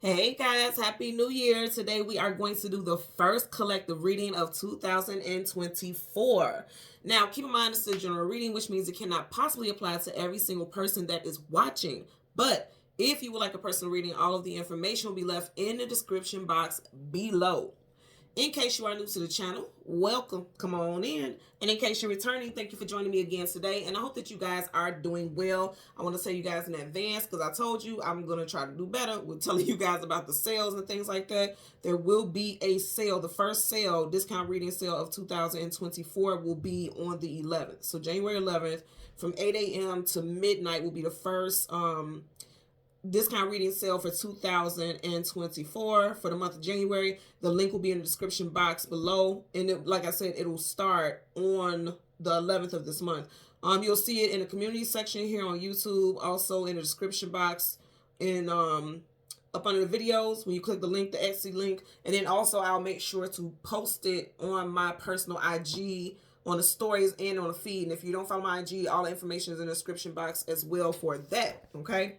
Hey guys, Happy New Year. Today we are going to do the first collective reading of 2024. Now, keep in mind this is a general reading, which means it cannot possibly apply to every single person that is watching. But if you would like a personal reading, all of the information will be left in the description box below. In case you are new to the channel, welcome. Come on in. And in case you're returning, thank you for joining me again today. And I hope that you guys are doing well. I want to tell you guys in advance because I told you I'm going to try to do better with telling you guys about the sales and things like that. There will be a sale. The first sale, discount reading sale of 2024 will be on the 11th. So January 11th from 8 a.m. to midnight will be the first discount reading sale for 2024 for the month of January. The link will be in the description box below, and like I said, it will start on the 11th of this month. You'll see it in the community section here on YouTube, also in the description box, in up under the videos when you click the link, the Etsy link, and then also I'll make sure to post it on my personal IG, on the stories and on the feed. And if you don't follow my IG, all the information is in the description box as well for that. Okay.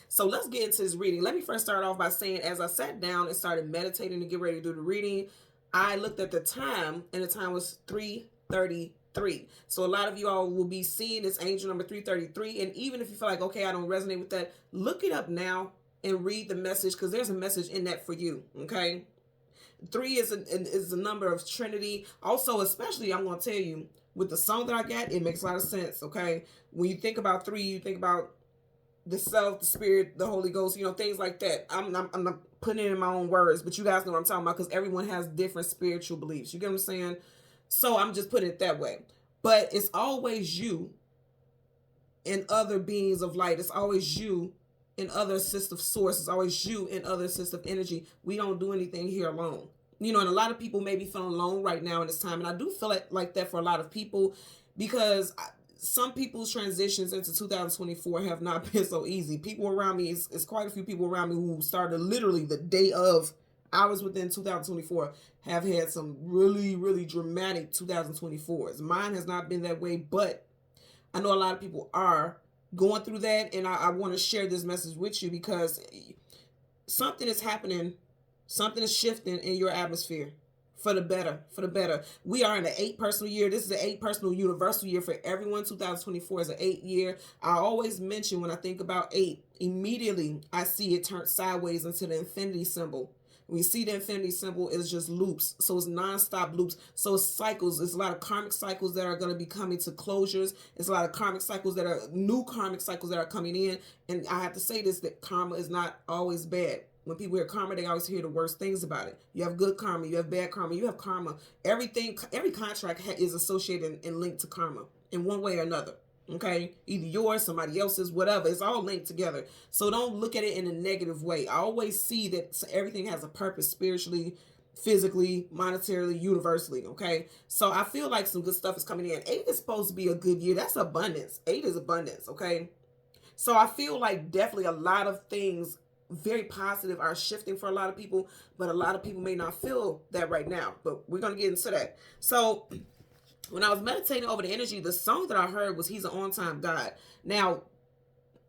So let's get into this reading. Let me first start off by saying, as I sat down and started meditating to get ready to do the reading, I looked at the time, and the time was 3:33. So a lot of you all will be seeing this angel number 333. And even if you feel like, okay, I don't resonate with that, look it up now and read the message, because there's a message in that for you. Okay. 3 is a number of Trinity. Also, especially, I'm going to tell you, with the song that I got, it makes a lot of sense. Okay. When you think about 3, you think about the self, the spirit, the Holy Ghost, things like that. I'm not putting it in my own words, but you guys know what I'm talking about, because everyone has different spiritual beliefs. You get what I'm saying? So I'm just putting it that way. But it's always you and other beings of light. It's always you and other assistive sources. It's always you and other assistive energy. We don't do anything here alone. And a lot of people may be feeling alone right now in this time. And I do feel like that for a lot of people, because some people's transitions into 2024 have not been so easy. People around me, it's quite a few people around me who started literally the day of, hours within 2024, have had some really, really dramatic 2024s. Mine has not been that way, but I know a lot of people are going through that, and I want to share this message with you because something is happening, something is shifting in your atmosphere. For the better, for the better. We are in the 8 personal year. This is the 8 personal universal year for everyone. 2024 is an 8 year. I always mention, when I think about 8, immediately I see it turn sideways into the infinity symbol. When you see the infinity symbol, it's just loops. So it's non-stop loops. So it's cycles. It's a lot of karmic cycles that are going to be coming to closures. It's a lot of karmic cycles that are new karmic cycles that are coming in. And I have to say this, that karma is not always bad. When people hear karma, they always hear the worst things about it. You have good karma, you have bad karma, you have karma. Everything, every contract is associated and linked to karma in one way or another. Okay, either yours, somebody else's, whatever. It's all linked together. So don't look at it in a negative way. I always see that everything has a purpose, spiritually, physically, monetarily, universally. Okay, so I feel like some good stuff is coming in. 8 is supposed to be a good year. That's abundance. 8 is abundance. Okay, so I feel like definitely a lot of things very positive are shifting for a lot of people, but a lot of people may not feel that right now, but we're going to get into that. So when I was meditating over the energy, the song that I heard was He's an On-Time God. Now,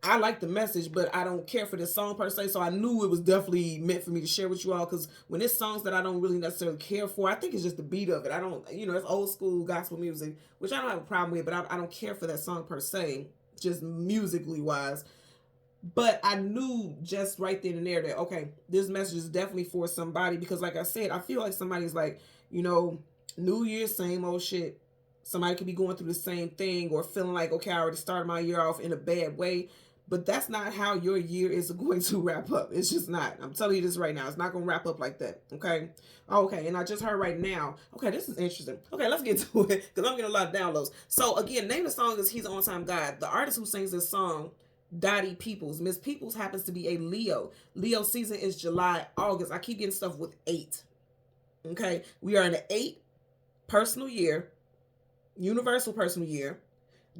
I like the message, but I don't care for this song per se, so I knew it was definitely meant for me to share with you all, because when it's songs that I don't really necessarily care for, I think it's just the beat of it. I don't, it's old school gospel music, which I don't have a problem with, but I don't care for that song per se, just musically wise. But I knew just right then and there that, okay, this message is definitely for somebody, because like I said, I feel like somebody's like, New Year, same old shit. Somebody could be going through the same thing, or feeling like, okay, I already started my year off in a bad way. But that's not how your year is going to wrap up. It's just not. I'm telling you this right now. It's not going to wrap up like that. Okay? Okay, and I just heard right now. Okay, this is interesting. Okay, let's get to it, because I'm getting a lot of downloads. So again, name of the song is He's an On-Time God. The artist who sings this song, Dottie Peoples. Miss Peoples happens to be a Leo. Leo season is July, August. I keep getting stuff with 8. Okay, we are in the 8 personal year, universal personal year.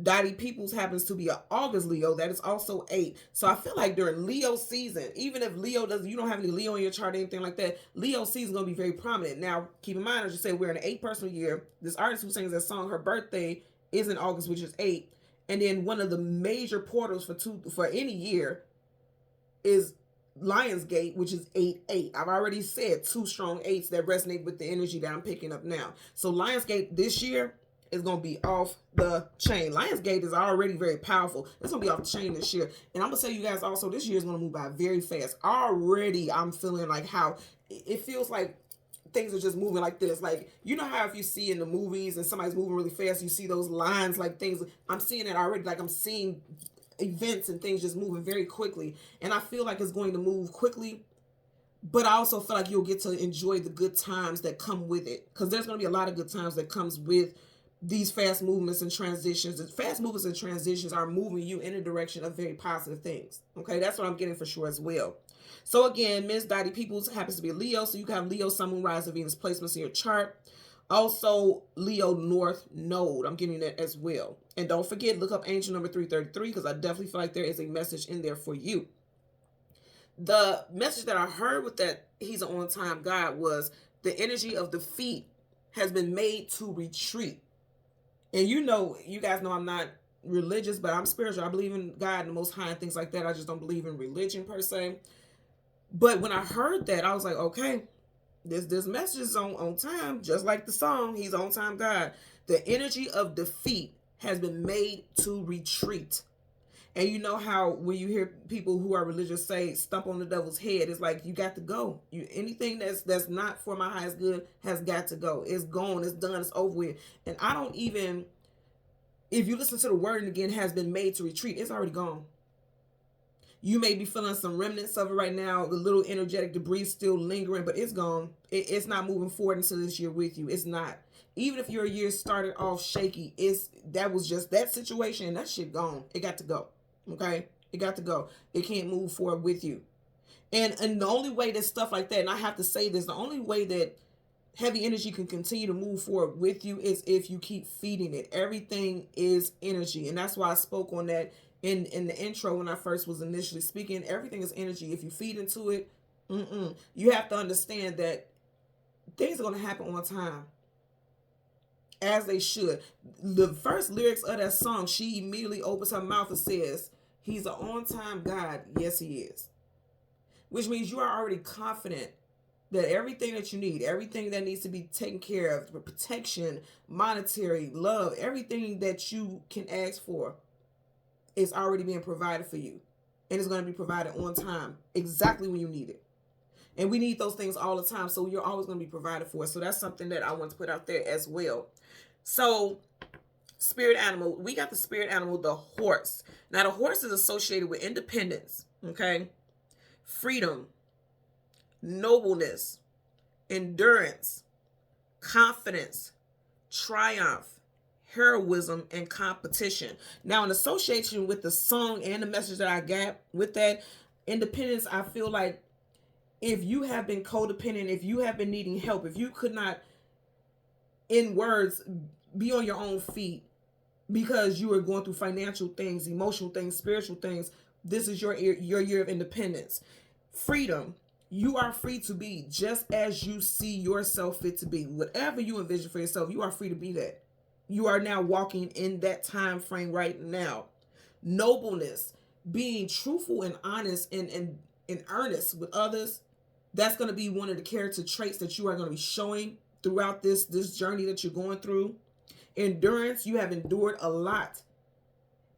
Dottie Peoples happens to be an August Leo. That is also 8. So I feel like during Leo season, even if you don't have any Leo in your chart or anything like that, Leo season is going to be very prominent. Now, keep in mind, as you say, we're in an 8 personal year. This artist who sings that song, her birthday is in August, which is 8. And then one of the major portals for any year is Lionsgate, which is 8-8. I've already said 2 strong 8s that resonate with the energy that I'm picking up now. So Lionsgate this year is going to be off the chain. Lionsgate is already very powerful. It's going to be off the chain this year. And I'm going to tell you guys also, this year is going to move by very fast. Already I'm feeling like how it feels like things are just moving like this. Like, you know how if you see in the movies and somebody's moving really fast, you see those lines, like things. I'm seeing it already. Like, I'm seeing events and things just moving very quickly. And I feel like it's going to move quickly, but I also feel like you'll get to enjoy the good times that come with it. Because there's going to be a lot of good times that comes with these fast movements and transitions. And fast movements and transitions are moving you in a direction of very positive things. Okay, that's what I'm getting for sure as well. So again, Miss Dottie Peoples happens to be a Leo. So you can have Leo, Sun, Moon, Rise, and Venus placements in your chart. Also, Leo North Node. I'm getting that as well. And don't forget, look up angel number 333, because I definitely feel like there is a message in there for you. The message that I heard with that he's an on-time God was the energy of defeat has been made to retreat. And you know, you guys know I'm not religious, but I'm spiritual. I believe in God and the Most High and things like that. I just don't believe in religion per se. But when I heard that, I was like, okay, this message is on time, just like the song, he's on time God. The energy of defeat has been made to retreat. And you know how when you hear people who are religious say stump on the devil's head, it's like, you got to go. Anything that's not for my highest good has got to go. It's gone, it's done, it's over with. And I don't even, if you listen to the word again, has been made to retreat, it's already gone. You may be feeling some remnants of it right now, the little energetic debris still lingering, but it's gone. It's not moving forward into this year with you. It's not. Even if your year started off shaky, that was just that situation, and that shit gone. It got to go. Okay? It got to go. It can't move forward with you. And the only way that stuff like that, and I have to say this, the only way that heavy energy can continue to move forward with you is if you keep feeding it. Everything is energy. And that's why I spoke on that in the intro when I first was initially speaking. Everything is energy. If you feed into it, you have to understand that things are going to happen on time, as they should. The first lyrics of that song, she immediately opens her mouth and says, he's an on-time God. Yes, he is. Which means you are already confident that everything that you need, everything that needs to be taken care of, protection, monetary, love, everything that you can ask for is already being provided for you. And it's going to be provided on time, exactly when you need it. And we need those things all the time, so you're always going to be provided for. So that's something that I want to put out there as well. So, spirit animal, we got the spirit animal, the horse. Now, the horse is associated with independence, okay? Freedom, nobleness, endurance, confidence, triumph, heroism, and competition. Now, in association with the song and the message that I got with that, independence, I feel like if you have been codependent, if you have been needing help, if you could not, in words, be on your own feet because you are going through financial things, emotional things, spiritual things, this is your year of independence. Freedom. You are free to be just as you see yourself fit to be. Whatever you envision for yourself, you are free to be that. You are now walking in that time frame right now. Nobleness. Being truthful and honest and earnest with others. That's going to be one of the character traits that you are going to be showing throughout this journey that you're going through. Endurance, you have endured a lot.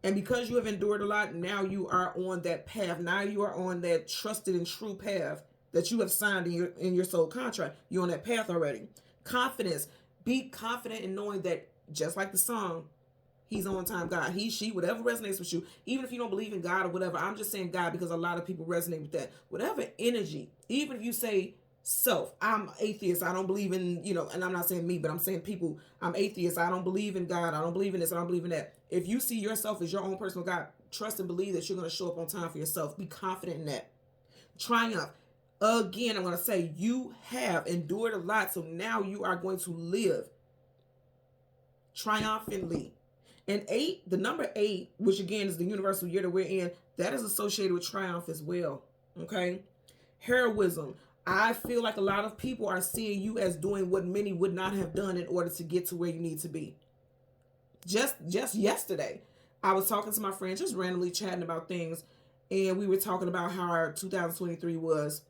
And because you have endured a lot, now you are on that path. Now you are on that trusted and true path that you have signed in your soul contract. You're on that path already. Confidence. Be confident in knowing that, just like the song, he's on time God. He, she, whatever resonates with you. Even if you don't believe in God or whatever, I'm just saying God because a lot of people resonate with that. Whatever energy, even if you say self, I'm atheist, I don't believe in, and I'm not saying me, but I'm saying people, I'm atheist, I don't believe in God, I don't believe in this, I don't believe in that. If you see yourself as your own personal God, trust and believe that you're going to show up on time for yourself. Be confident in that. Triumph. Again, I'm going to say you have endured a lot, so now you are going to live triumphantly. And 8, the number 8, which again is the universal year that we're in, that is associated with triumph as well. Okay? Heroism. I feel like a lot of people are seeing you as doing what many would not have done in order to get to where you need to be. Just yesterday, I was talking to my friends, just randomly chatting about things, and we were talking about how our 2023 was.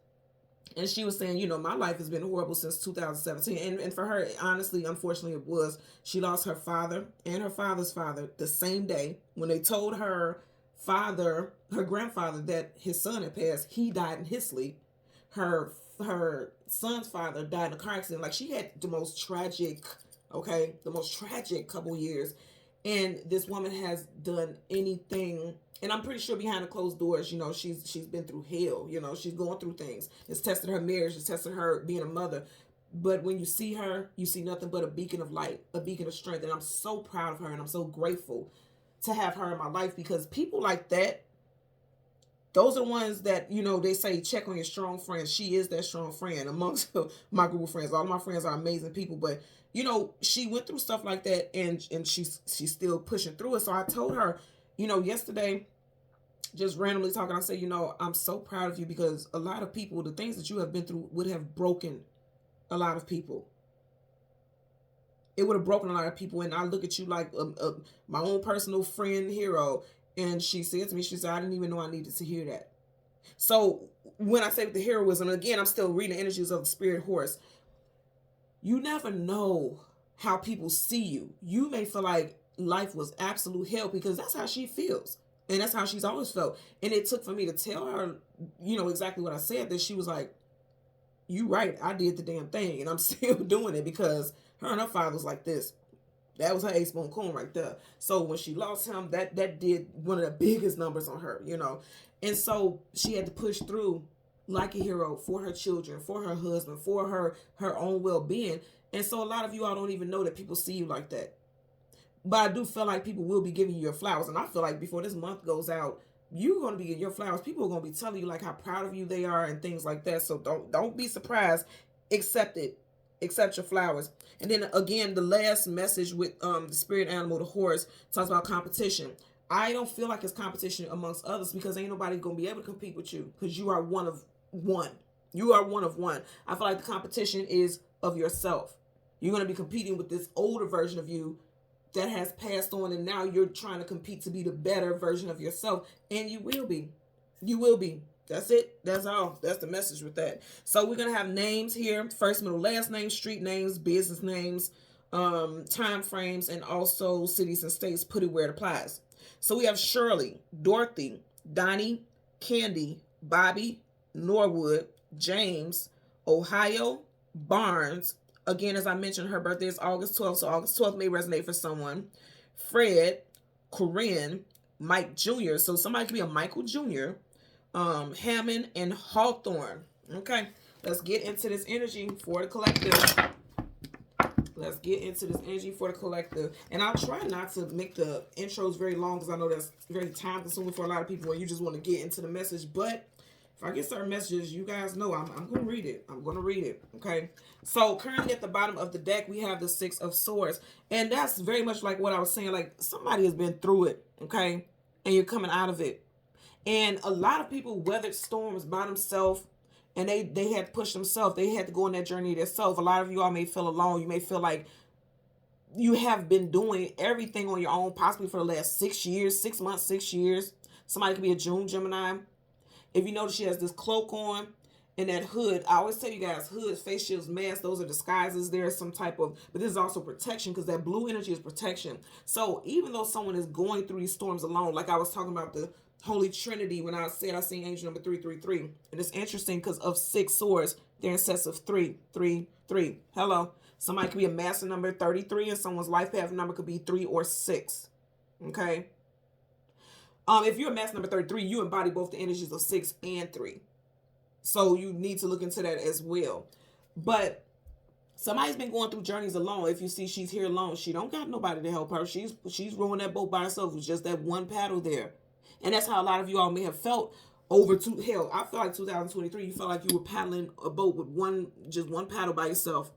And she was saying, you know, my life has been horrible since 2017. And for her, honestly, unfortunately, it was. She lost her father and her father's father the same day. When they told her father, her grandfather, that his son had passed, he died in his sleep. Her son's father died in a car accident. Like, she had the most tragic, okay, the most tragic couple years. And this woman has done anything, and I'm pretty sure behind the closed doors, you know, she's been through hell. You know, she's going through things. It's tested her marriage. It's tested her being a mother. But when you see her, you see nothing but a beacon of light, a beacon of strength. And I'm so proud of her, and I'm so grateful to have her in my life, because people like that, those are the ones that, you know, they say check on your strong friends. She is that strong friend amongst my group of friends. All of my friends are amazing people, but you know, she went through stuff like that, and she's still pushing through it. So I told her, you know, yesterday, just randomly talking, I said, you know, I'm so proud of you, because a lot of people, the things that you have been through would have broken a lot of people. It would have broken a lot of people, and I look at you like my own personal friend hero. And she said to me, she said, I didn't even know I needed to hear that. So when I say with the heroism, again, I'm still reading the energies of the spirit horse. You never know how people see you. You may feel like life was absolute hell, because that's how she feels. And that's how she's always felt. And it took for me to tell her, you know, exactly what I said, that she was like, you right, I did the damn thing. And I'm still doing it, because her and her father was like this. That was her ace boon coon right there. So when she lost him, that did one of the biggest numbers on her, you know. And so she had to push through like a hero for her children, for her husband, for her own well-being. And so a lot of you all don't even know that people see you like that. But I do feel like people will be giving you your flowers. And I feel like before this month goes out, you're going to be getting your flowers. People are going to be telling you like how proud of you they are and things like that. So don't be surprised. Accept it. Accept your flowers. And then again, the last message with the spirit animal, the horse, talks about competition. I don't feel like it's competition amongst others, because ain't nobody going to be able to compete with you, because you are one of one. You are one of one. I feel like the competition is of yourself. You're going to be competing with this older version of you that has passed on, and now you're trying to compete to be the better version of yourself, and you will be. You will be. That's it. That's all. That's the message with that. So we're going to have names here. First, middle, last names, street names, business names, time frames, and also cities and states. Put it where it applies. So we have Shirley, Dorothy, Donnie, Candy, Bobby, Norwood, James, Ohio, Barnes. Again, as I mentioned, her birthday is August 12th, so August 12th may resonate for someone. Fred, Corinne, Mike Jr. So somebody could be a Michael Jr., Hammond, and Hawthorne. Okay, let's get into this energy for the collective. Let's get into this energy for the collective. And I'll try not to make the intros very long, because I know that's very time consuming for a lot of people where you just want to get into the message. But if I get certain messages, you guys know I'm going to read it. I'm going to read it. Okay. So currently at the bottom of the deck, we have the Six of Swords. And that's very much like what I was saying. Like, somebody has been through it. Okay. And you're coming out of it. And a lot of people weathered storms by themselves, and they had to push themselves. They had to go on that journey themselves. A lot of you all may feel alone. You may feel like you have been doing everything on your own, possibly for the last 6 years, 6 months, 6 years. Somebody could be a June Gemini. If you notice, she has this cloak on and that hood. I always tell you guys, hoods, face shields, masks, those are disguises. There's some type of, but this is also protection, because that blue energy is protection. So even though someone is going through these storms alone, like I was talking about the Holy Trinity when I said I seen angel number 333. And it's interesting because of 6 swords, they're in sets of 3, 3, 3. Hello. Somebody could be a master number 33, and someone's life path number could be 3 or 6. Okay. If you're a master number 33, you embody both the energies of 6 and 3. So you need to look into that as well. But somebody's been going through journeys alone. If you see she's here alone, she don't got nobody to help her. She's rowing that boat by herself with just that one paddle there. And that's how a lot of you all may have felt over hell. I feel like 2023, you felt like you were paddling a boat with just one paddle by yourself.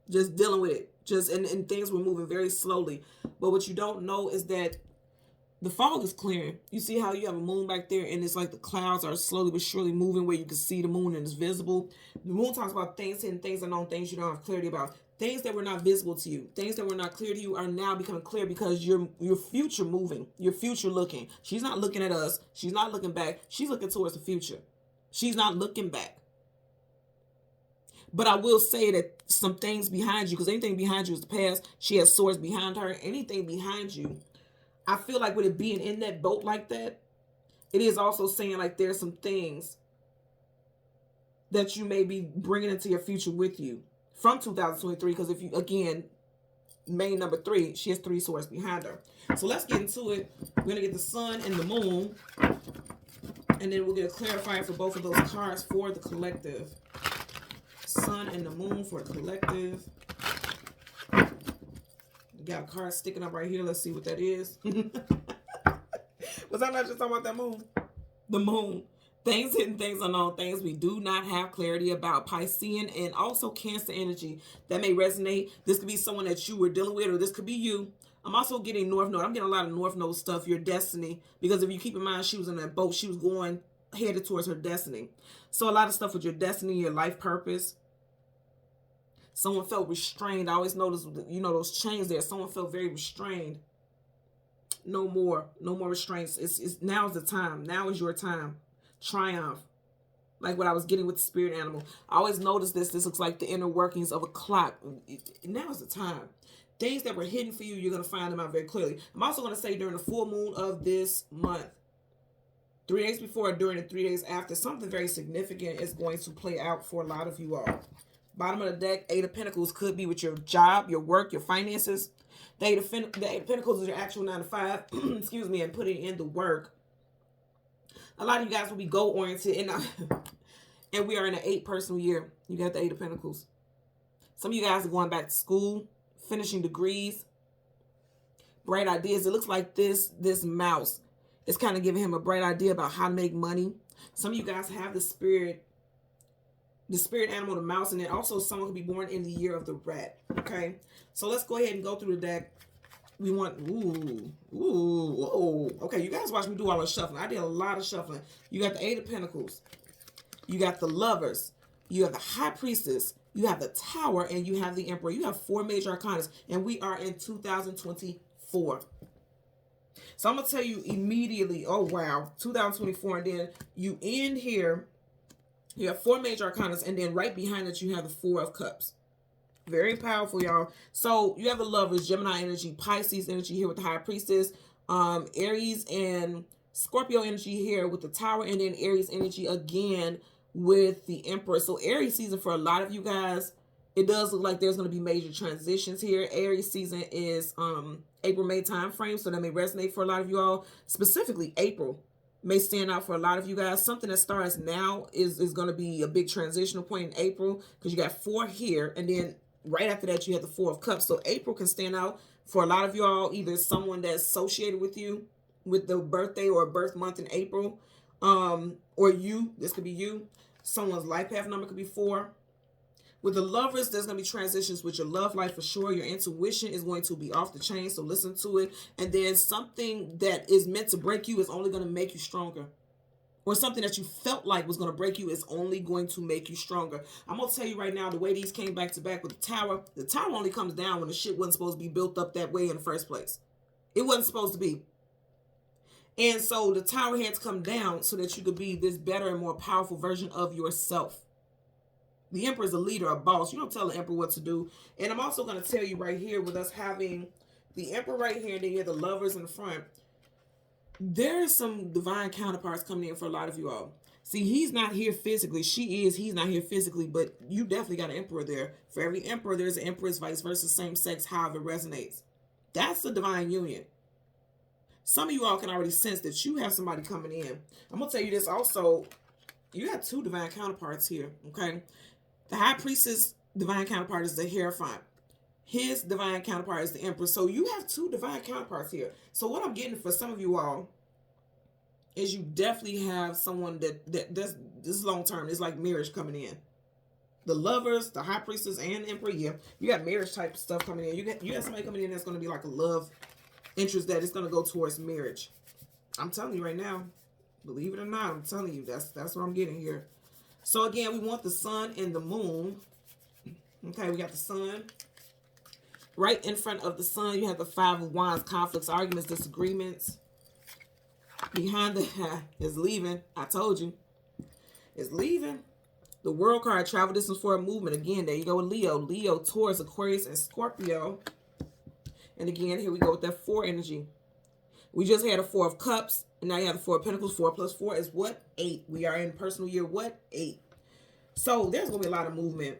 Just dealing with it. And things were moving very slowly. But what you don't know is that the fog is clearing. You see how you have a moon back there, and it's like the clouds are slowly but surely moving where you can see the moon and it's visible. The moon talks about things, hidden things, unknown things you don't have clarity about. Things that were not visible to you, things that were not clear to you are now becoming clear because your future moving, your future looking. She's not looking at us. She's not looking back. She's looking towards the future. She's not looking back. But I will say that some things behind you, because anything behind you is the past. She has swords behind her. Anything behind you, I feel like with it being in that boat like that, it is also saying like there's some things that you may be bringing into your future with you from 2023. Because if you, again, main number 3, she has 3 swords behind her. So let's get into it. We're going to get the sun and the moon. And then we'll get a clarifier for both of those cards for the collective. Sun and the moon for the collective. We got a card sticking up right here. Let's see what that is. Was I not just talking about that moon? The moon. Things hidden, things unknown, things we do not have clarity about. Piscean and also Cancer energy that may resonate. This could be someone that you were dealing with, or this could be you. I'm also getting North Node. I'm getting a lot of North Node stuff, your destiny. Because if you keep in mind, she was in that boat. She was going, headed towards her destiny. So a lot of stuff with your destiny, your life purpose. Someone felt restrained. I always notice, you know, those chains there. Someone felt very restrained. No more restraints. It's now's the time. Now is your time. Triumph, like what I was getting with the spirit animal. I always notice this looks like the inner workings of a clock. Now is the time. Things that were hidden for you, you're going to find them out very clearly. I'm also going to say during the full moon of this month, 3 days before, during, and 3 days after, something very significant is going to play out for a lot of you all. Bottom of the deck, 8 of Pentacles could be with your job, your work, your finances. The Eight of Pentacles is your actual 9 to 5, excuse me, and putting in the work. A lot of you guys will be goal-oriented, and we are in an 8 personal year. You got the 8 of Pentacles. Some of you guys are going back to school, finishing degrees, bright ideas. It looks like this mouse is kind of giving him a bright idea about how to make money. Some of you guys have the spirit animal, the mouse, and then also someone could be born in the year of the rat. Okay, so let's go ahead and go through the deck. We want, okay, you guys watch me do all the shuffling. I did a lot of shuffling. You got the 8 of Pentacles. You got the Lovers. You have the High Priestess. You have the Tower, and you have the Emperor. You have 4 major arcanas, and we are in 2024. So I'm going to tell you immediately, oh, wow, 2024, and then you end here. You have 4 major arcanas, and then right behind it, you have the 4 of Cups. Very powerful, y'all. So you have the Lovers, Gemini energy, Pisces energy here with the High Priestess, Aries and Scorpio energy here with the Tower, and then Aries energy again with the Emperor. So Aries season for a lot of you guys, it does look like there's going to be major transitions here. Aries season is April-May time frame, so that may resonate for a lot of you all. Specifically, April may stand out for a lot of you guys. Something that starts now is going to be a big transitional point in April, because you got 4 here, and then right after that, you have the 4 of Cups. So April can stand out for a lot of y'all, either someone that's associated with you, with the birthday or birth month in April, or you. This could be you. Someone's life path number could be 4. With the Lovers, there's going to be transitions with your love life for sure. Your intuition is going to be off the chain, so listen to it. And then something that is meant to break you is only going to make you stronger. Or something that you felt like was going to break you is only going to make you stronger. I'm going to tell you right now, the way these came back to back with the Tower only comes down when the shit wasn't supposed to be built up that way in the first place. It wasn't supposed to be. And so the Tower had to come down so that you could be this better and more powerful version of yourself. The Emperor is a leader, a boss. You don't tell the Emperor what to do. And I'm also going to tell you right here, with us having the Emperor right here, and then you have the Lovers in the front, there's some divine counterparts coming in for a lot of you all. See, he's not here physically. He's not here physically, but you definitely got an Emperor there. For every Emperor, there's an Empress, vice versa, same sex, however it resonates. That's the divine union. Some of you all can already sense that you have somebody coming in. I'm going to tell you this also. You got 2 divine counterparts here, okay? The High Priestess divine counterpart is the Hierophant. His divine counterpart is the Emperor. So you have 2 divine counterparts here. So what I'm getting for some of you all is you definitely have someone that's this is long term. It's like marriage coming in. The Lovers, the High Priestess, and Emperor. Yeah, you got marriage type stuff coming in. You got somebody coming in that's going to be like a love interest that is going to go towards marriage. I'm telling you right now. Believe it or not, I'm telling you, that's what I'm getting here. So again, we want the sun and the moon. Okay, we got the sun. Right in front of the sun, you have the Five of Wands, conflicts, arguments, disagreements. Behind the is leaving. I told you. It's leaving. The World card, travel distance for a movement. Again, there you go with Leo. Leo, Taurus, Aquarius, and Scorpio. And again, here we go with that 4 energy. We just had a 4 of Cups. And now you have the 4 of Pentacles. 4 plus 4 is what? 8. We are in personal year what? 8. So there's going to be a lot of movement.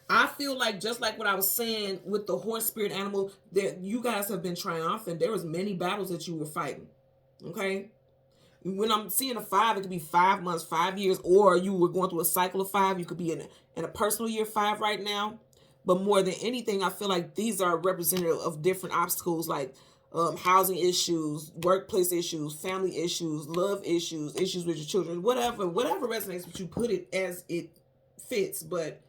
I feel like, just like what I was saying with the horse spirit animal, that you guys have been triumphant. There was many battles that you were fighting. Okay? When I'm seeing a 5, it could be 5 months, 5 years, or you were going through a cycle of 5. You could be in a personal year 5 right now. But more than anything, I feel like these are representative of different obstacles, like housing issues, workplace issues, family issues, love issues, issues with your children, whatever resonates with you, put it as it fits. But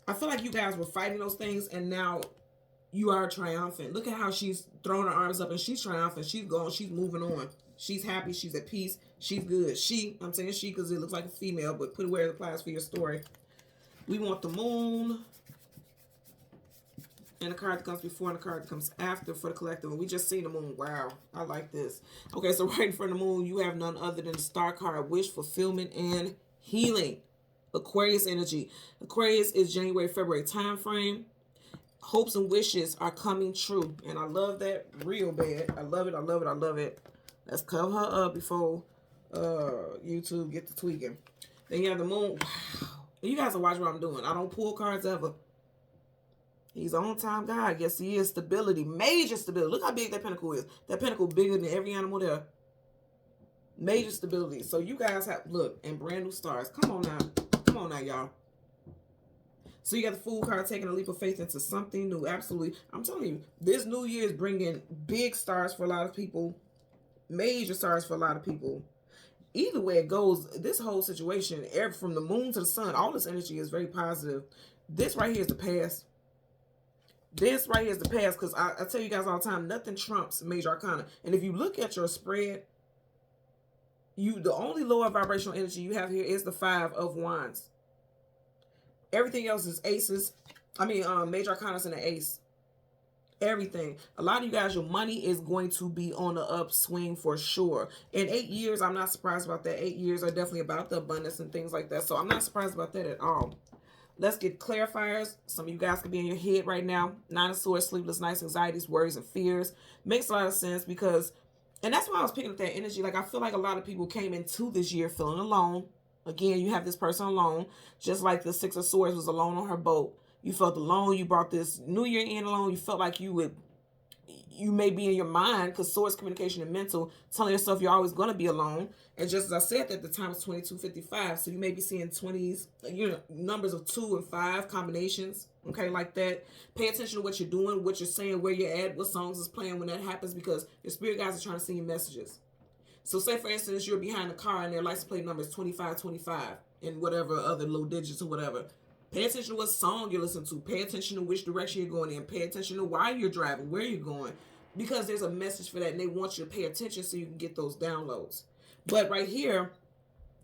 I feel like you guys were fighting those things, and now you are triumphant. Look at how she's throwing her arms up, and she's triumphant. She's gone. She's moving on. She's happy. She's at peace. She's good. I'm saying she because it looks like a female, but put it where it applies for your story. We want the moon. And the card that comes before and the card that comes after for the collective. And we just seen the moon. Wow. I like this. Okay, so right in front of the moon, you have none other than the star card, wish, fulfillment, and healing. Aquarius energy. Aquarius is January, February time frame. Hopes and wishes are coming true. And I love that real bad. I love it. I love it. I love it. Let's cover her up before YouTube get to tweaking. Then you have the moon. Wow. You guys are watching what I'm doing. I don't pull cards ever. He's an on-time guy. Yes, he is. Stability. Major stability. Look how big that pentacle is. That pentacle bigger than every animal there. Major stability. So you guys have, look, and brand new stars. Come on now. Come on now, y'all. So you got the Fool card, taking a leap of faith into something new. Absolutely. I'm telling you, this new year is bringing big stars for a lot of people. Major stars for a lot of people. Either way it goes, this whole situation, from the moon to the sun, all this energy is very positive. This right here is the past. This right here is the past, because I tell you guys all the time, nothing trumps major arcana. And if you look at your spread, the only lower vibrational energy you have here is the 5 of Wands. Everything else is aces. Major arcanas and the ace. Everything. A lot of you guys, your money is going to be on the upswing for sure. In 8 years, I'm not surprised about that. 8 years are definitely about the abundance and things like that. So I'm not surprised about that at all. Let's get clarifiers. Some of you guys could be in your head right now. 9 of Swords, sleepless nights, anxieties, worries, and fears. Makes a lot of sense because, and that's why I was picking up that energy. Like, I feel like a lot of people came into this year feeling alone. Again, you have this person alone. Just like the 6 of Swords was alone on her boat. You felt alone. You brought this new year in alone. You felt like you may be in your mind, because Swords, communication, and mental, telling yourself you're always going to be alone. And just as I said, at the time it's 22:55, so you may be seeing 20s, numbers of 2 and 5 combinations, okay, like that. Pay attention to what you're doing, what you're saying, where you're at, what songs is playing when that happens, because your spirit guides are trying to send you messages. So say, for instance, you're behind the car and their license plate number is 2525 and whatever other low digits or whatever. Pay attention to what song you're listening to. Pay attention to which direction you're going in. Pay attention to why you're driving, where you're going, because there's a message for that, and they want you to pay attention so you can get those downloads. But right here,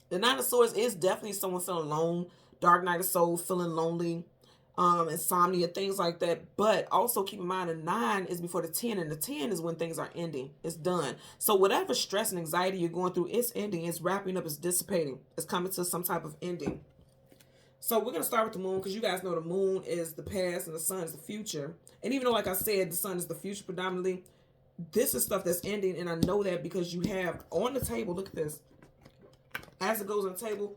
the 9 of Swords is definitely someone feeling alone, dark night of soul, feeling lonely, insomnia, things like that. But also keep in mind, the 9 is before the 10, and the 10 is when things are ending. It's done. So whatever stress and anxiety you're going through, it's ending, it's wrapping up, it's dissipating. It's coming to some type of ending. So we're going to start with the moon, because you guys know the moon is the past and the sun is the future. And even though, like I said, the sun is the future predominantly, this is stuff that's ending, and I know that because you have on the table, look at this. As it goes on the table,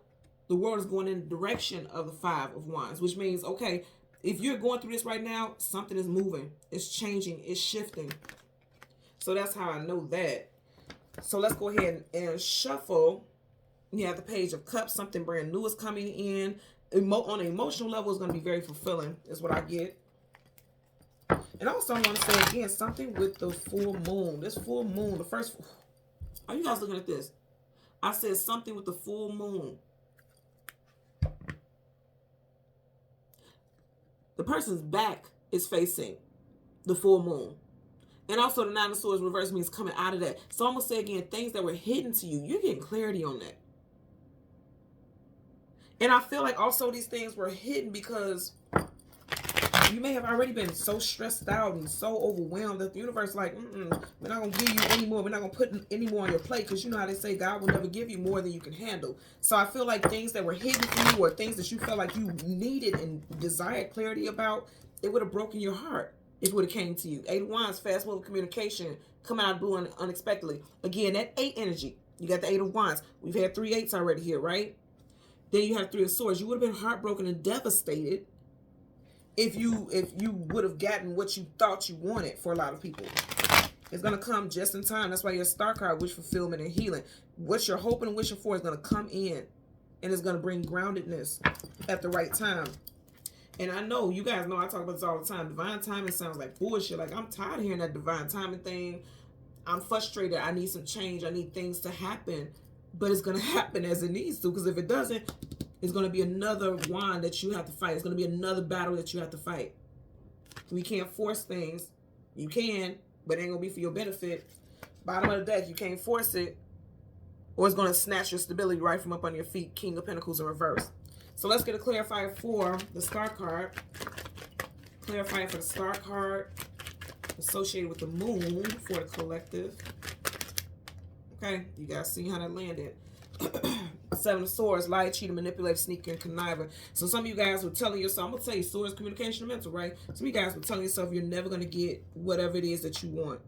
the world is going in the direction of the 5 of Wands, which means, okay, if you're going through this right now, something is moving. It's changing. It's shifting. So that's how I know that. So let's go ahead and shuffle. You have the Page of Cups. Something brand new is coming in. On an emotional level, it's going to be very fulfilling, is what I get. And also, I want to say again, something with the full moon. This full moon, the first... Are you guys looking at this? I said something with the full moon. The person's back is facing the full moon. And also, the 9 of Swords reverse means coming out of that. So I'm going to say again, things that were hidden to you, you're getting clarity on that. And I feel like also these things were hidden because You may have already been so stressed out and so overwhelmed that the universe like, we're not going to give you any more. We're not going to put any more on your plate, because you know how they say God will never give you more than you can handle. So I feel like things that were hidden from you, or things that you felt like you needed and desired clarity about, it would have broken your heart if it would have came to you. 8 of Wands, fast moving communication, come out of blue unexpectedly. Again, that 8 energy. You got the 8 of Wands. We've had 3 8s already here, right? Then you have 3 of Swords. You would have been heartbroken and devastated if you would have gotten what you thought you wanted. For a lot of people, it's going to come just in time. That's why your star card, wish fulfillment and healing. What you're hoping and wishing for is going to come in, and it's going to bring groundedness at the right time. And I know you guys know I talk about this all the time. Divine timing sounds like bullshit. Like, I'm tired of hearing that divine timing thing. I'm frustrated. I need some change. I need things to happen. But it's going to happen as it needs to, because if it doesn't, it's going to be another wand that you have to fight. It's going to be another battle that you have to fight. We can't force things. You can, but it ain't going to be for your benefit. Bottom of the deck, you can't force it, or it's going to snatch your stability right from up on your feet. King of Pentacles in reverse. So let's get a clarifier for the star card. Clarifier for the star card associated with the moon for the collective. Okay, you guys see how that landed. 7 of Swords, lie, cheat, manipulate, sneak, and conniver. So some of you guys were telling yourself, I'm going to tell you, Swords, communication, and mental, right? Some of you guys were telling yourself you're never going to get whatever it is that you want.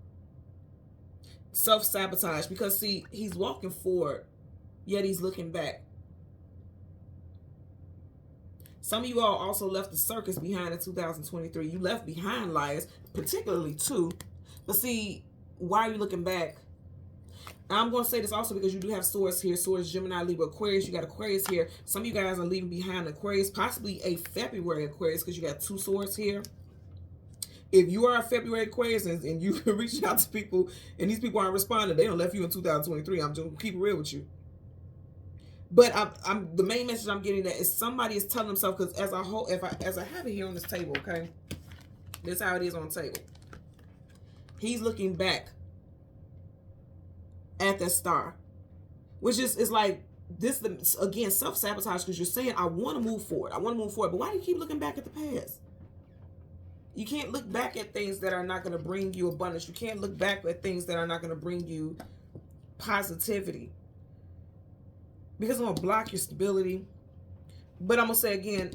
Self-sabotage, because see, he's walking forward, yet he's looking back. Some of you all also left the circus behind in 2023. You left behind liars, particularly 2. But see, why are you looking back? I'm going to say this also because you do have Swords here. Swords, Gemini, Libra, Aquarius. You got Aquarius here. Some of you guys are leaving behind Aquarius, possibly a February Aquarius, because you got 2 Swords here. If you are a February Aquarius and you reach out to people and these people aren't responding, they don't left you in 2023. I'm just going to keep it real with you. But I'm the main message I'm getting that is somebody is telling themselves, because as I have it here on this table, okay, this is how it is on the table. He's looking back at that star, which is like this, again, self-sabotage, because you're saying, I want to move forward. I want to move forward. But why do you keep looking back at the past? You can't look back at things that are not going to bring you abundance. You can't look back at things that are not going to bring you positivity, because it's going to block your stability. But I'm going to say again,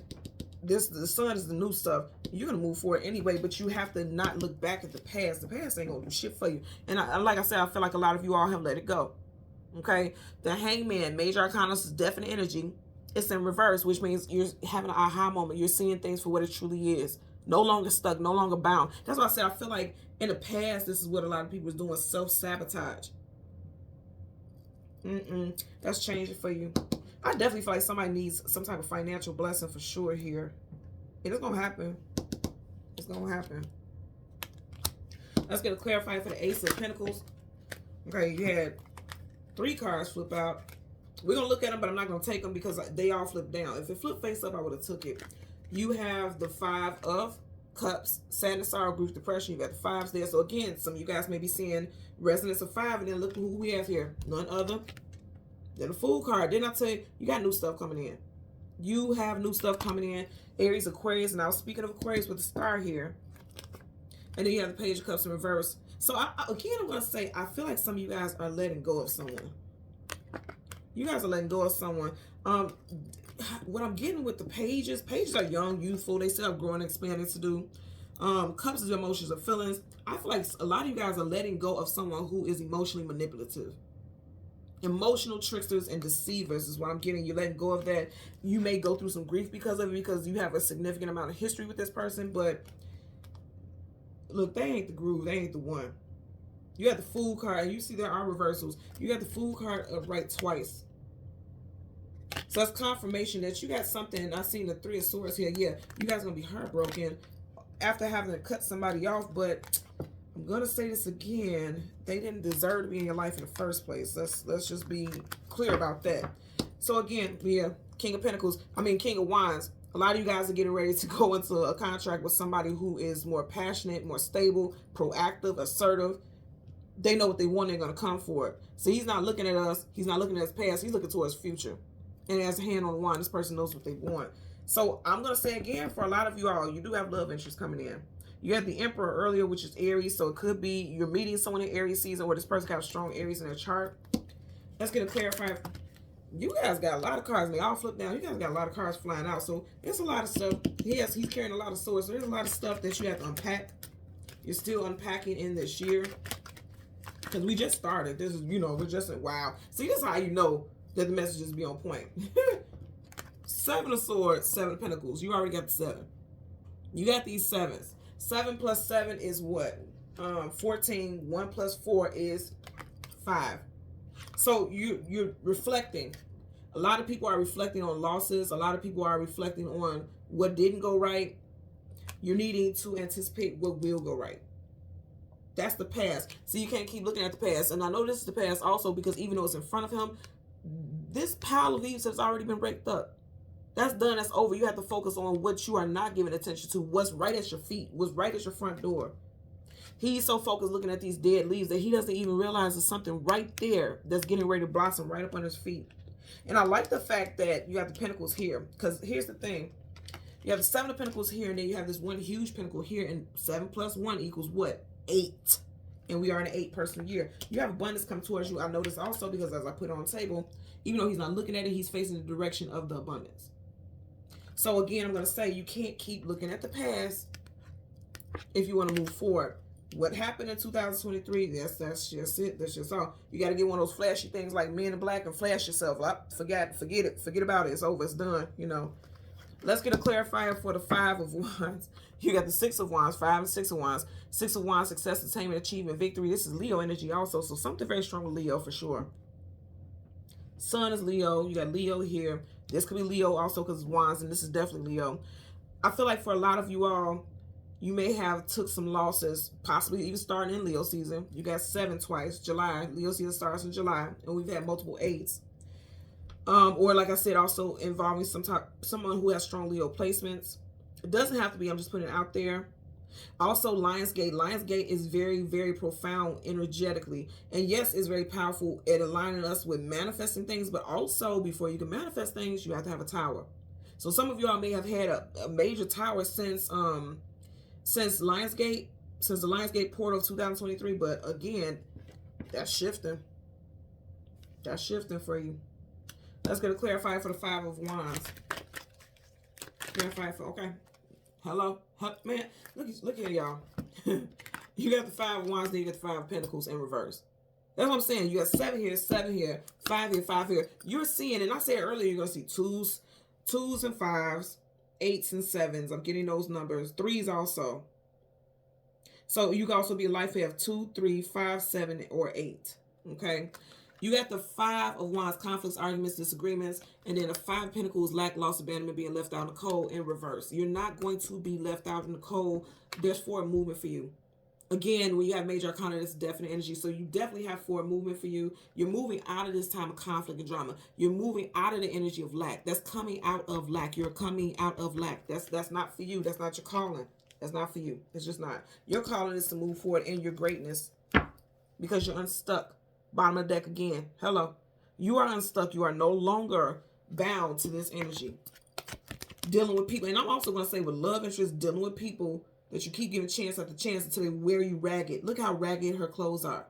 the sun is the new stuff. You're going to move forward anyway, but you have to not look back at the past. The past ain't going to do shit for you. And like I said, I feel like a lot of you all have let it go. Okay? The Hangman, major arcana, is definite energy. It's in reverse, which means you're having an aha moment. You're seeing things for what it truly is. No longer stuck, no longer bound. That's why I said I feel like in the past, this is what a lot of people is doing, self-sabotage. That's changing for you. I definitely feel like somebody needs some type of financial blessing for sure here. And it's going to happen. It's going to happen. Let's get a clarifier for the Ace of Pentacles. Okay, you had 3 cards flip out. We're going to look at them, but I'm not going to take them because they all flip down. If it flipped face up, I would have took it. You have the 5 of Cups, sadness, sorrow, grief, depression. You got the 5s there. So again, some of you guys may be seeing resonance of 5, and then look who we have here. None other than the Fool card. Didn't I tell you, you got new stuff coming in? You have new stuff coming in. Aries, Aquarius, and I was speaking of Aquarius with the star here. And then you have the Page of Cups in reverse. So again, I'm going to say, I feel like some of you guys are letting go of someone. You guys are letting go of someone. What I'm getting with the pages are young, youthful. They still have growing and expanding to do. Cups is emotions or feelings. I feel like a lot of you guys are letting go of someone who is emotionally manipulative. Emotional tricksters and deceivers is what I'm getting. You're letting go of that. You may go through some grief because of it, because you have a significant amount of history with this person. But look, they ain't the groove. They ain't the one. You got the Fool card, and you see there are reversals. You got the Fool card upright twice. So that's confirmation that you got something. I seen the 3 of Swords here. Yeah, you guys going to be heartbroken after having to cut somebody off. But I'm going to say this again. They didn't deserve to be in your life in the first place. Let's just be clear about that. So again, yeah, King of Wands. A lot of you guys are getting ready to go into a contract with somebody who is more passionate, more stable, proactive, assertive. They know what they want. They're going to come for it. So he's not looking at us. He's not looking at his past. He's looking towards future. And as a hand on the wand, this person knows what they want. So I'm going to say again, for a lot of you all, you do have love interest coming in. You had the Emperor earlier, which is Aries. So it could be you're meeting someone in Aries season, or this person got a strong Aries in their chart. Let's get a clarifier. You guys got a lot of cards, and they all flip down. You guys got a lot of cards flying out. So it's a lot of stuff. Yes, he's carrying a lot of swords. So there's a lot of stuff that you have to unpack. You're still unpacking in this year. Because we just started. This is, you know, we're just, wow. See, this is how you know that the messages be on point. 7 of Swords, 7 of Pentacles. You already got the 7. You got these 7s. 7 plus 7 is what? 14. 1 plus 4 is 5. So you're reflecting. A lot of people are reflecting on losses. A lot of people are reflecting on what didn't go right. You're needing to anticipate what will go right. That's the past. So you can't keep looking at the past. And I know this is the past also because even though it's in front of him, this pile of leaves has already been raked up. That's done. That's over. You have to focus on what you are not giving attention to. What's right at your feet. What's right at your front door. He's so focused looking at these dead leaves that he doesn't even realize there's something right there that's getting ready to blossom right up under his feet. And I like the fact that you have the Pentacles here. Because here's the thing. You have the 7 of Pentacles here, and then you have this one huge Pentacle here. And 7 plus 1 equals what? 8. And we are in an 8-person year. You have abundance come towards you. I noticed also because as I put it on the table, even though he's not looking at it, he's facing the direction of the abundance. So again, I'm going to say you can't keep looking at the past if you want to move forward. What happened in 2023, that's just it. That's just all. You got to get one of those flashy things like Men in Black and flash yourself. Forget it. Forget about it. It's over. It's done. You know. Let's get a clarifier for the 5 of Wands. You got the 6 of Wands, 5 and 6 of Wands. 6 of Wands, success, attainment, achievement, victory. This is Leo energy also. So something very strong with Leo for sure. Sun is Leo. You got Leo here. This could be Leo also because it's Wands, and this is definitely Leo. I feel like for a lot of you all, you may have took some losses, possibly even starting in Leo season. You got 7 twice. July. Leo season starts in July, and we've had multiple 8s. Or like I said, also involving someone who has strong Leo placements. It doesn't have to be. I'm just putting it out there. Also, Lionsgate. Lionsgate is very, very profound energetically. And yes, it's very powerful at aligning us with manifesting things. But also, before you can manifest things, you have to have a tower. So some of y'all may have had a major tower since Lionsgate, since the Lionsgate portal of 2023. But again, that's shifting. That's shifting for you. Let's get a clarifier for the 5 of Wands. Clarify for, okay. Hello? Man, look here, y'all. You got the 5 of Wands, then you got the 5 of Pentacles in reverse. That's what I'm saying. You got 7 here, 7 here, 5 here, 5 here. You're seeing, and I said earlier, you're going to see 2s and 5s, 8s and 7s. I'm getting those numbers. 3s also. So you can also be a life here of 2, 3, 5, 7, or 8. Okay? You got the 5 of Wands, conflicts, arguments, disagreements, and then the 5 of Pentacles, lack, loss, abandonment, being left out in the cold in reverse. You're not going to be left out in the cold. There's forward movement for you. Again, when you have major arcana, it's definite energy. So you definitely have forward movement for you. You're moving out of this time of conflict and drama. You're moving out of the energy of lack. That's coming out of lack. You're coming out of lack. That's not for you. That's not your calling. That's not for you. It's just not. Your calling is to move forward in your greatness because you're unstuck. Bottom of the deck again. Hello. You are unstuck. You are no longer bound to this energy. Dealing with people. And I'm also going to say with love interest, dealing with people that you keep giving chance after chance until they wear you ragged. Look how ragged her clothes are.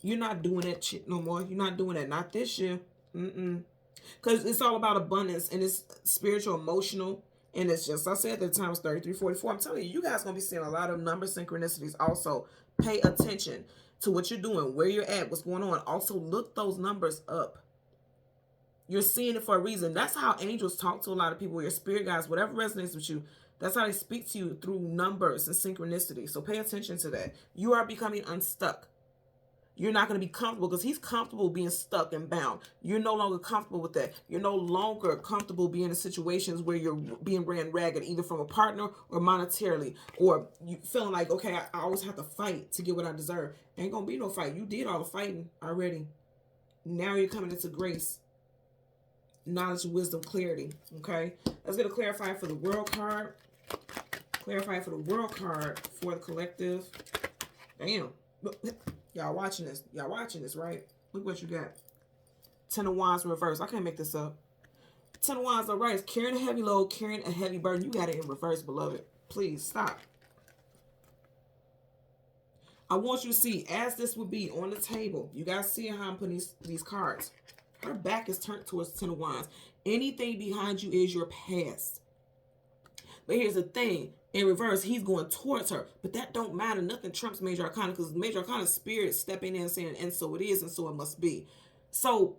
You're not doing that shit no more. You're not doing that. Not this year. Because it's all about abundance. And it's spiritual, emotional. And it's just, I said at the time it was 3344. I'm telling you, you guys going to be seeing a lot of number synchronicities also. Pay attention to what you're doing, where you're at, what's going on. Also, look those numbers up. You're seeing it for a reason. That's how angels talk to a lot of people, your spirit guides, whatever resonates with you. That's how they speak to you through numbers and synchronicity. So pay attention to that. You are becoming unstuck. You're not going to be comfortable because he's comfortable being stuck and bound. You're no longer comfortable with that. You're no longer comfortable being in situations where you're being ran ragged, either from a partner or monetarily, or you feeling like, okay, I always have to fight to get what I deserve. Ain't going to be no fight. You did all the fighting already. Now you're coming into grace, knowledge, wisdom, clarity. Okay. Let's get a clarifier for the World card. Clarify for the World card for the collective. Damn. Y'all watching this. Y'all watching this, right? Look what you got. 10 of Wands in reverse. I can't make this up. Ten of Wands, all right. Carrying a heavy load, carrying a heavy burden. You got it in reverse, beloved. Please stop. I want you to see, as this would be on the table, you guys see how I'm putting these cards. Her back is turned towards Ten of Wands. Anything behind you is your past. But here's the thing. In reverse, he's going towards her. But that don't matter. Nothing trumps Major Arcana, because Major Arcana spirit stepping in and saying, and so it is, and so it must be. So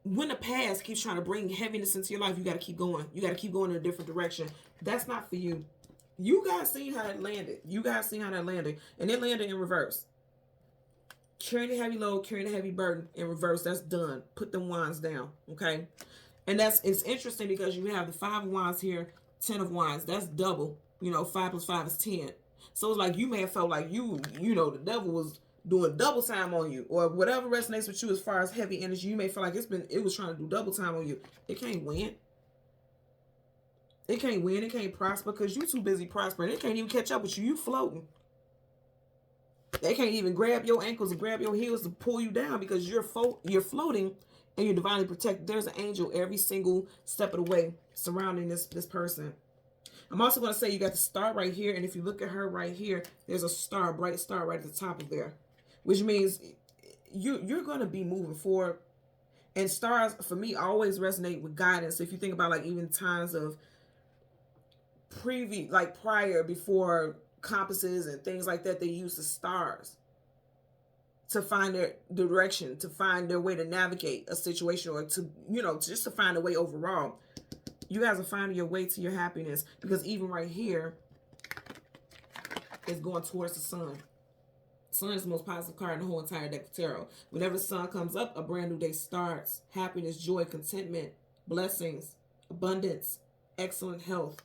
when the past keeps trying to bring heaviness into your life, you got to keep going. You got to keep going in a different direction. That's not for you. You guys seen how it landed. You guys seen how that landed. And it landed in reverse. Carrying a heavy load, carrying a heavy burden in reverse. That's done. Put them wands down. Okay. And it's interesting because you have the 5 of wands here, 10 of wands. That's double. You know, 5 plus 5 is 10. So it's like you may have felt like you know, the devil was doing double time on you, or whatever resonates with you as far as heavy energy. You may feel like it was trying to do double time on you. It can't win. It can't win. It can't prosper because you're too busy prospering. It can't even catch up with you. You floating. They can't even grab your ankles and grab your heels to pull you down because you're floating and you're divinely protected. There's an angel every single step of the way surrounding this person. I'm also going to say you got the star right here. And if you look at her right here, there's a star, a bright star right at the top of there, which means you're going to be moving forward. And stars, for me, always resonate with guidance. If you think about like even times of prior, before compasses and things like that, they use the stars to find their direction, to find their way to navigate a situation, or to, just to find a way overall. You guys are finding your way to your happiness, because even right here is going towards the sun. Sun is the most positive card in the whole entire deck of tarot. Whenever the sun comes up, a brand new day starts. Happiness, joy, contentment, blessings, abundance, excellent health.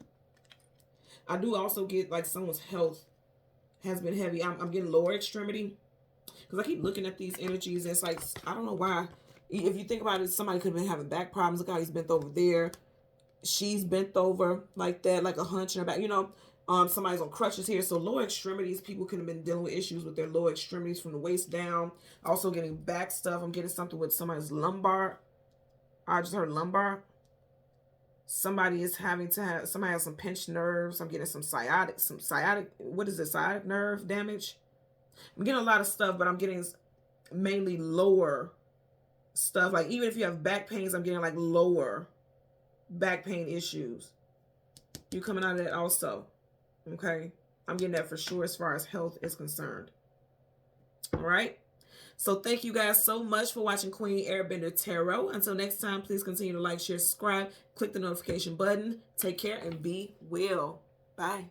I do also get like someone's health has been heavy. I'm getting lower extremity, because I keep looking at these energies. And it's like, I don't know why. If you think about it, somebody could have been having back problems. Look how he's bent over there. She's bent over like that, like a hunch in her back. Somebody's on crutches here. So lower extremities, people could have been dealing with issues with their lower extremities from the waist down. Also getting back stuff. I'm getting something with somebody's lumbar. I just heard lumbar. Somebody has some pinched nerves. I'm getting some sciatic, what is it? Sciatic nerve damage. I'm getting a lot of stuff, but I'm getting mainly lower stuff. Like even if you have back pains, I'm getting like lower back pain issues. You coming out of that also. Okay. I'm getting that for sure as far as health is concerned. All right. So thank you guys so much for watching Queen Airbender Tarot. Until next time, please continue to like, share, subscribe, click the notification button. Take care and be well. Bye.